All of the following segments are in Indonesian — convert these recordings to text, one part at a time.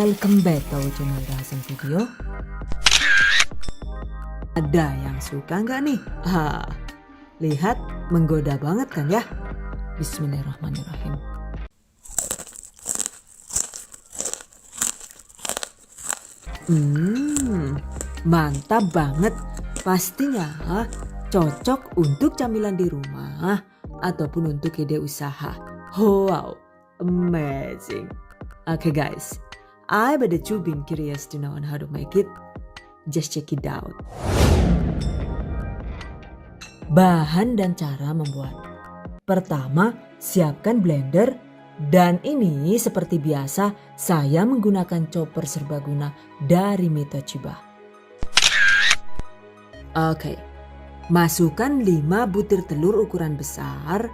Welcome back ke channel Dahasan Video. Ada yang suka nggak nih? Lihat, menggoda banget kan ya? Bismillahirrahmanirrahim. Mantap banget. Pastinya cocok untuk camilan di rumah ataupun untuk ide usaha. Wow, amazing. Okay guys, I bet that you've been curious to know on how to make it. Just check it out. Bahan dan cara membuat. Pertama, siapkan blender. Dan ini seperti biasa saya menggunakan chopper serbaguna dari Mitochiba. Oke, masukkan 5 butir telur ukuran besar,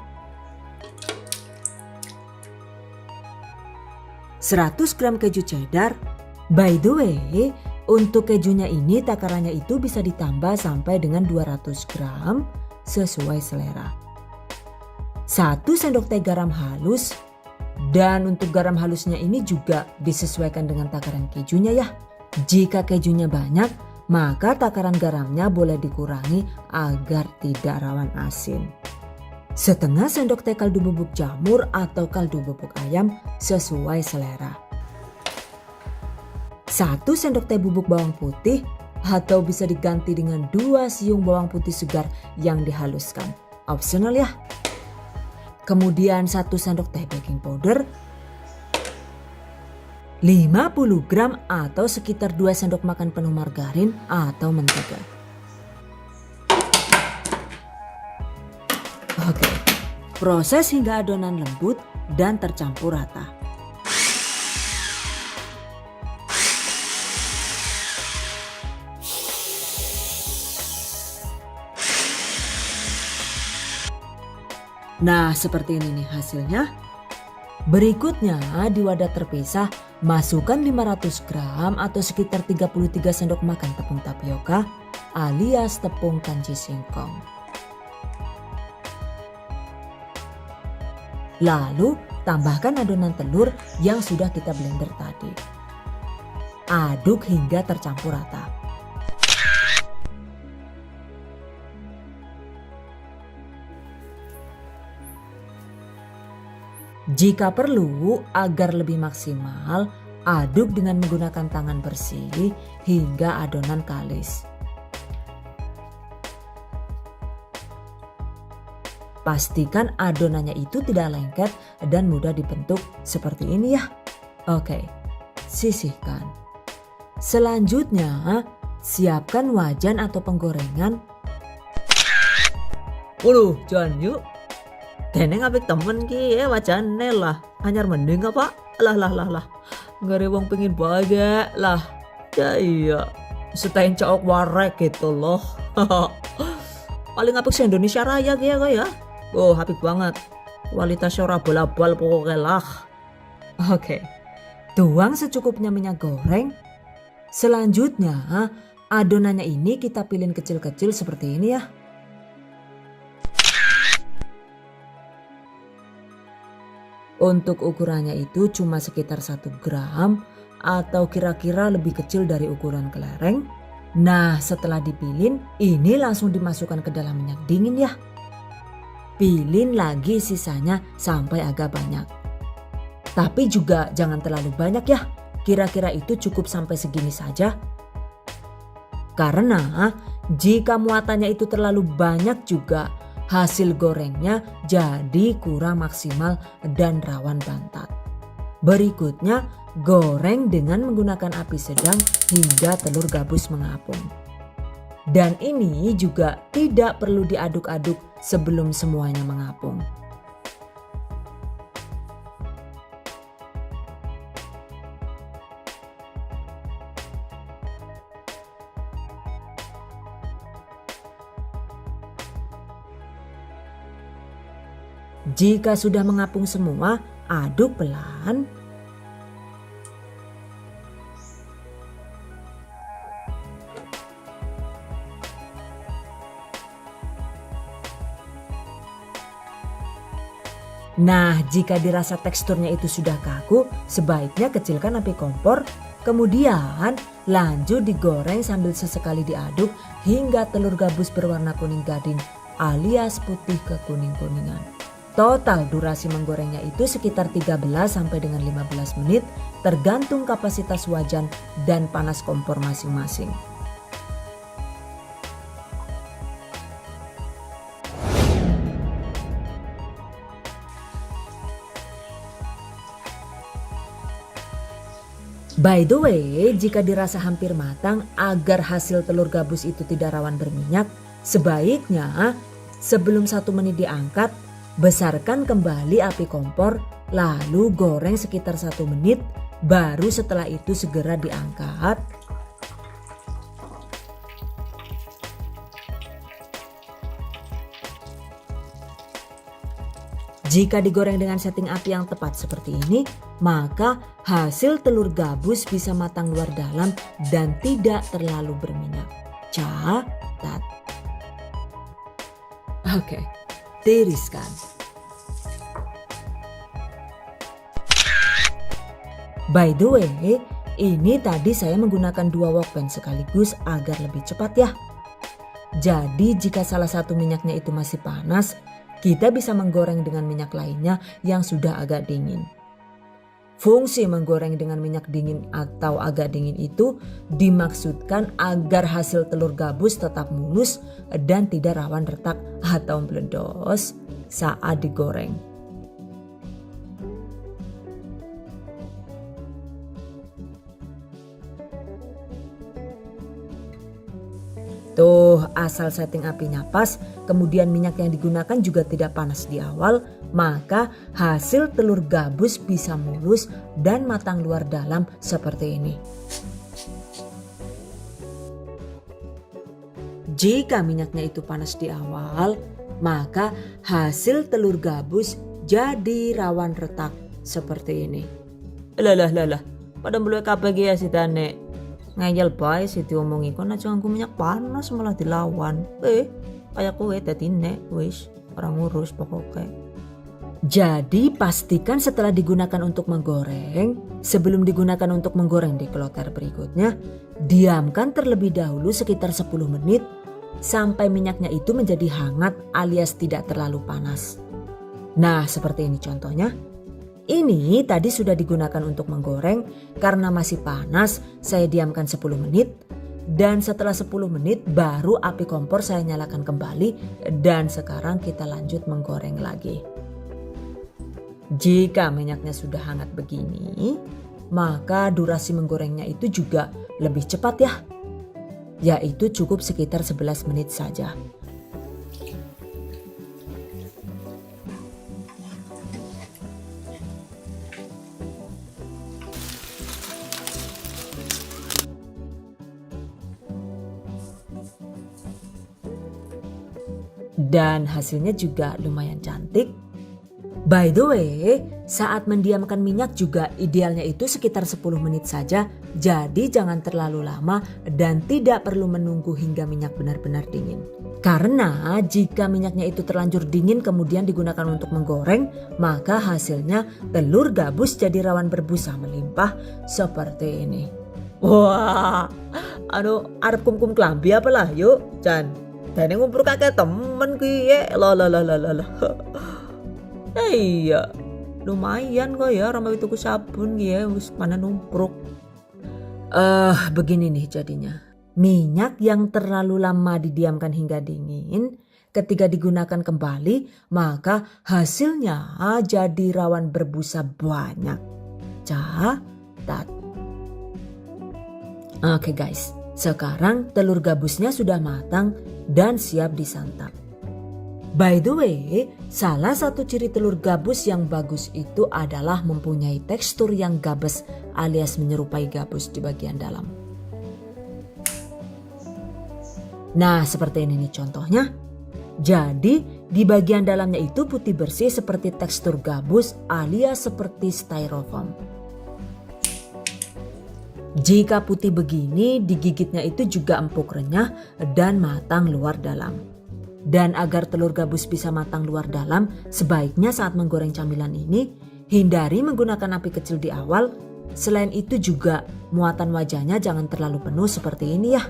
100 gram keju cheddar. By the way, untuk kejunya ini takarannya itu bisa ditambah sampai dengan 200 gram sesuai selera. 1 sendok teh garam halus. Dan untuk garam halusnya ini juga disesuaikan dengan takaran kejunya ya. Jika kejunya banyak, maka takaran garamnya boleh dikurangi agar tidak rawan asin. Setengah sendok teh kaldu bubuk jamur atau kaldu bubuk ayam sesuai selera. 1 sendok teh bubuk bawang putih atau bisa diganti dengan 2 siung bawang putih segar yang dihaluskan. Optional ya. Kemudian 1 sendok teh baking powder, 50 gram atau sekitar 2 sendok makan penuh margarin atau mentega. Oke, proses hingga adonan lembut dan tercampur rata. Nah, seperti ini nih hasilnya. Berikutnya di wadah terpisah masukkan 500 gram atau sekitar 33 sendok makan tepung tapioka alias tepung kanji singkong. Lalu tambahkan adonan telur yang sudah kita blender tadi. Aduk hingga tercampur rata. Jika perlu, agar lebih maksimal, aduk dengan menggunakan tangan bersih hingga adonan kalis. Pastikan adonannya itu tidak lengket dan mudah dibentuk seperti ini ya. Oke, sisihkan. Selanjutnya, siapkan wajan atau penggorengan. Waduh, jangan yuk. Dene ngapik temen ki ya wajane lah. Anyar mending apa? Lah. Nggak ada wong pengen banyak lah. Ya iya. Setain cowok warek gitu loh. Paling apik se Indonesia Raya ya ya. Oh, apik banget. Kualitasnya ora bal-bal pokoknya lah. Oke. Tuang secukupnya minyak goreng. Selanjutnya, adonannya ini kita pilih kecil-kecil seperti ini ya. Untuk ukurannya itu cuma sekitar 1 gram atau kira-kira lebih kecil dari ukuran kelereng. Nah, setelah dipilin, ini langsung dimasukkan ke dalam minyak dingin ya. Pilin lagi sisanya sampai agak banyak. Tapi juga jangan terlalu banyak ya. Kira-kira itu cukup sampai segini saja. Karena jika muatannya itu terlalu banyak juga, hasil gorengnya jadi kurang maksimal dan rawan bantat. Berikutnya, goreng dengan menggunakan api sedang hingga telur gabus mengapung. Dan ini juga tidak perlu diaduk-aduk sebelum semuanya mengapung. Jika sudah mengapung semua, aduk pelan. Nah, jika dirasa teksturnya itu sudah kaku, sebaiknya kecilkan api kompor. Kemudian lanjut digoreng sambil sesekali diaduk hingga telur gabus berwarna kuning gading alias putih kekuning-kuningan. Total durasi menggorengnya itu sekitar 13 sampai dengan 15 menit tergantung kapasitas wajan dan panas kompor masing-masing. By the way, jika dirasa hampir matang agar hasil telur gabus itu tidak rawan berminyak, sebaiknya sebelum 1 menit diangkat, besarkan kembali api kompor lalu goreng sekitar 1 menit, baru setelah itu segera diangkat. Jika digoreng dengan setting api yang tepat seperti ini, maka hasil telur gabus bisa matang luar dalam dan tidak terlalu berminyak. Catat. Oke, tiriskan. By the way, ini tadi saya menggunakan 2 wok pan sekaligus agar lebih cepat ya. Jadi jika salah satu minyaknya itu masih panas, kita bisa menggoreng dengan minyak lainnya yang sudah agak dingin. Fungsi menggoreng dengan minyak dingin atau agak dingin itu dimaksudkan agar hasil telur gabus tetap mulus dan tidak rawan retak atau meledos saat digoreng. Tuh, asal setting apinya pas, kemudian minyak yang digunakan juga tidak panas di awal, maka hasil telur gabus bisa mulus dan matang luar dalam seperti ini. Jika minyaknya itu panas di awal, maka hasil telur gabus jadi rawan retak seperti ini. Lah, pada mulai KPG ya si Tane. Ngayal bae sih diomongi kon aja nganggo minyak panas malah dilawan. Kayak kowe dadi nek wis orang ngurus pokoknya. Jadi pastikan setelah digunakan untuk menggoreng, sebelum digunakan untuk menggoreng di kloter berikutnya, diamkan terlebih dahulu sekitar 10 menit sampai minyaknya itu menjadi hangat alias tidak terlalu panas. Nah, seperti ini contohnya. Ini tadi sudah digunakan untuk menggoreng, karena masih panas saya diamkan 10 menit dan setelah 10 menit baru api kompor saya nyalakan kembali dan sekarang kita lanjut menggoreng lagi. Jika minyaknya sudah hangat begini, maka durasi menggorengnya itu juga lebih cepat ya, yaitu cukup sekitar 11 menit saja. Dan hasilnya juga lumayan cantik. By the way, saat mendiamkan minyak juga idealnya itu sekitar 10 menit saja. Jadi jangan terlalu lama dan tidak perlu menunggu hingga minyak benar-benar dingin. Karena jika minyaknya itu terlanjur dingin kemudian digunakan untuk menggoreng, maka hasilnya telur gabus jadi rawan berbusa melimpah seperti ini. Wah, arep kum-kum klambi apalah yuk, Chan. Dene ngumpul kakek temen kuwi lah. Iya, lumayan kok ya ramai tuku sabun ya wis mana numpruk. Begini nih jadinya. Minyak yang terlalu lama didiamkan hingga dingin, ketika digunakan kembali maka hasilnya jadi rawan berbusa banyak. Catat. Oke guys, sekarang telur gabusnya sudah matang dan siap disantap. By the way, salah satu ciri telur gabus yang bagus itu adalah mempunyai tekstur yang gabes alias menyerupai gabus di bagian dalam. Nah, seperti ini nih contohnya. Jadi, di bagian dalamnya itu putih bersih seperti tekstur gabus alias seperti styrofoam. Jika putih begini, digigitnya itu juga empuk renyah dan matang luar dalam. Dan agar telur gabus bisa matang luar dalam, sebaiknya saat menggoreng camilan ini, hindari menggunakan api kecil di awal. Selain itu juga muatan wajahnya jangan terlalu penuh seperti ini ya.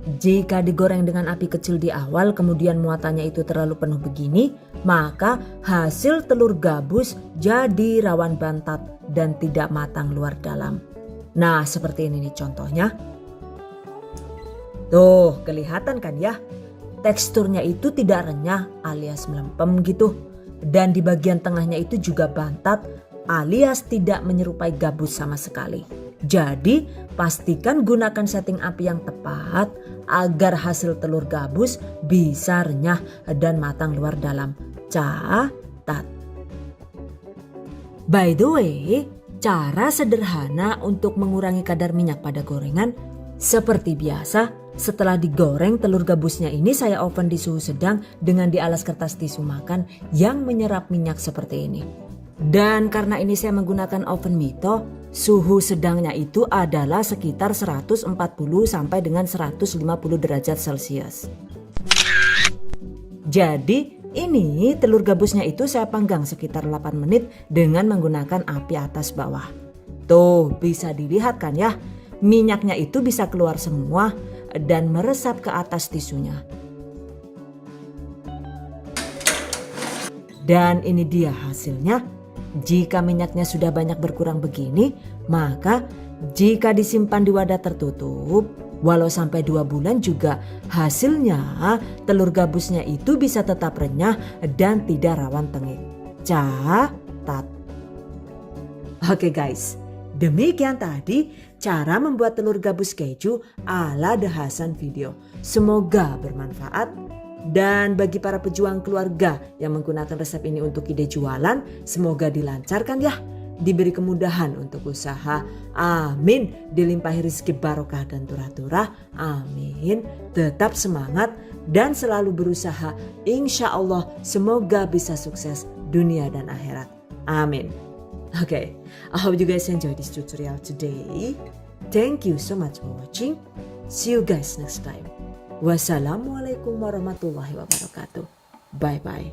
Jika digoreng dengan api kecil di awal kemudian muatannya itu terlalu penuh begini, maka hasil telur gabus jadi rawan bantat dan tidak matang luar dalam. Nah seperti ini nih contohnya. Tuh kelihatan kan ya? Teksturnya itu tidak renyah alias melempem gitu. Dan di bagian tengahnya itu juga bantat alias tidak menyerupai gabus sama sekali. Jadi pastikan gunakan setting api yang tepat agar hasil telur gabus bisa renyah dan matang luar dalam. Catat. By the way, cara sederhana untuk mengurangi kadar minyak pada gorengan seperti biasa. Setelah digoreng telur gabusnya ini saya oven di suhu sedang dengan di alas kertas tisu makan yang menyerap minyak seperti ini. Dan karena ini saya menggunakan oven Mito, suhu sedangnya itu adalah sekitar 140 sampai dengan 150 derajat Celcius. Jadi ini telur gabusnya itu saya panggang sekitar 8 menit dengan menggunakan api atas bawah. Tuh bisa dilihat kan ya, minyaknya itu bisa keluar semua dan meresap ke atas tisunya. Dan ini dia hasilnya. Jika minyaknya sudah banyak berkurang begini, maka jika disimpan di wadah tertutup, walau sampai 2 bulan juga hasilnya telur gabusnya itu bisa tetap renyah dan tidak rawan tengik. Catat. Oke guys, demikian tadi cara membuat telur gabus keju ala The Hasan video. Semoga bermanfaat. Dan bagi para pejuang keluarga yang menggunakan resep ini untuk ide jualan, semoga dilancarkan ya. Diberi kemudahan untuk usaha. Amin. Dilimpahi rezeki barokah dan turah-turah. Amin. Tetap semangat dan selalu berusaha. Insya Allah semoga bisa sukses dunia dan akhirat. Amin. Okay, I hope you guys enjoy this tutorial today. Thank you so much for watching. See you guys next time. Wassalamualaikum warahmatullahi wabarakatuh. Bye bye.